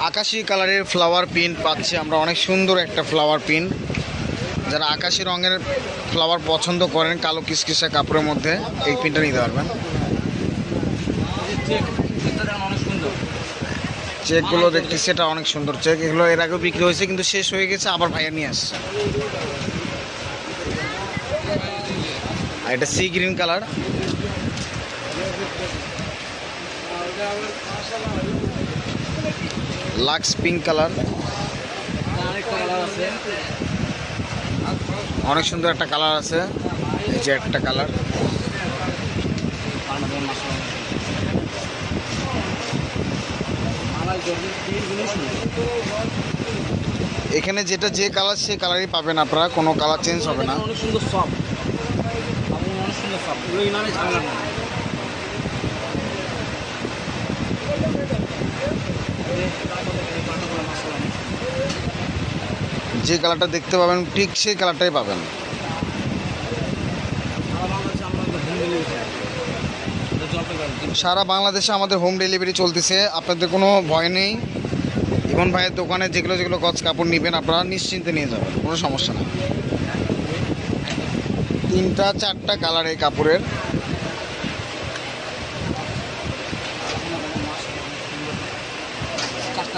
আকাশি কালারের flower print পাচ্ছি আমরা, অনেক সুন্দর একটা ফ্লাওয়ার প্রিন্ট। যারা আকাশি রঙের ফ্লাওয়ার পছন্দ করেন কালো কিসকিসা কাপড়ের মধ্যে এই প্রিন্টটা নিতে পারবেন। চেকগুলো দেখতেছি এটা অনেক সুন্দর চেক, এগুলো এর আগেও বিক্রি হয়েছে কিন্তু শেষ হয়ে গেছে, আবার ভাইয়া নিয়ে আসছে। আর এটা sea green colour, lux pink colour, অনেক সুন্দর একটা কালার আছে। এই যে একটা কালার, এখানে যেটা যে কালার সেই কালারই পাবেন আপনারা, কোনো কালার চেঞ্জ হবে না। অনেক সুন্দর সফট, অনেক সুন্দর সফট, ওই নামে ঝামেলা না। যে কালারটা দেখতে পাবেন ঠিক সেই কালারটাই পাবেন। সারা বাংলাদেশে আমাদের হোম ডেলিভারি চলতেছে, আপনাদের কোনো ভয় নেই। ইমন ভাইয়ের দোকানে যেগুলো যেগুলো গজ কাপড় নেবেন আপনারা নিশ্চিন্তে নিয়ে যাবেন, কোনো সমস্যা নেই। 3টা 4টা কালার এই কাপড়ের।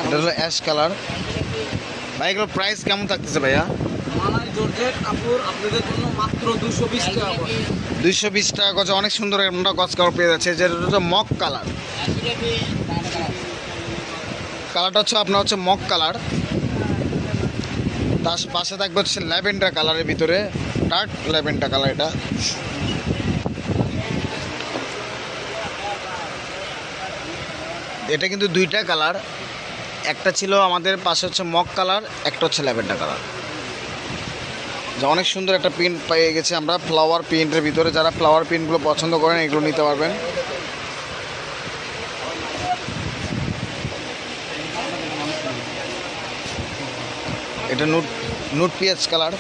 এটা হলো অ্যাশ কালার। ভাই এগুলো প্রাইস কেমন থাকতেছে ভাইয়া? মালাই জর্জেট কাপড় আপনাদের জন্য মাত্র 220 টাকা করে। 220 টাকা গজে অনেক সুন্দর একটা গজ কাপড় পেয়ে যাচ্ছে, যেটা হচ্ছে মক কালার। কালারটা হচ্ছে আপনার হচ্ছে মক কালার, তার পাশে থাকবে হচ্ছে ল্যাভেন্ডার কালারের ভিতরে, ডার্ক ল্যাভেন্ডার কালার। এটা কিন্তু 2টা কালার, একটা ছিল আমাদের পাশে হচ্ছে মক কালার, একটা হচ্ছে ল্যাভেন্ডার কালার। যা অনেক সুন্দর একটা প্রিন্ট পেয়ে গেছে আমরা ফ্লাওয়ার প্রিন্টের ভিতরে। যারা ফ্লাওয়ার প্রিন্টগুলো পছন্দ করেন এগুলো নিতে পারবেন। এটা নুট পেঁয়াজ কালার।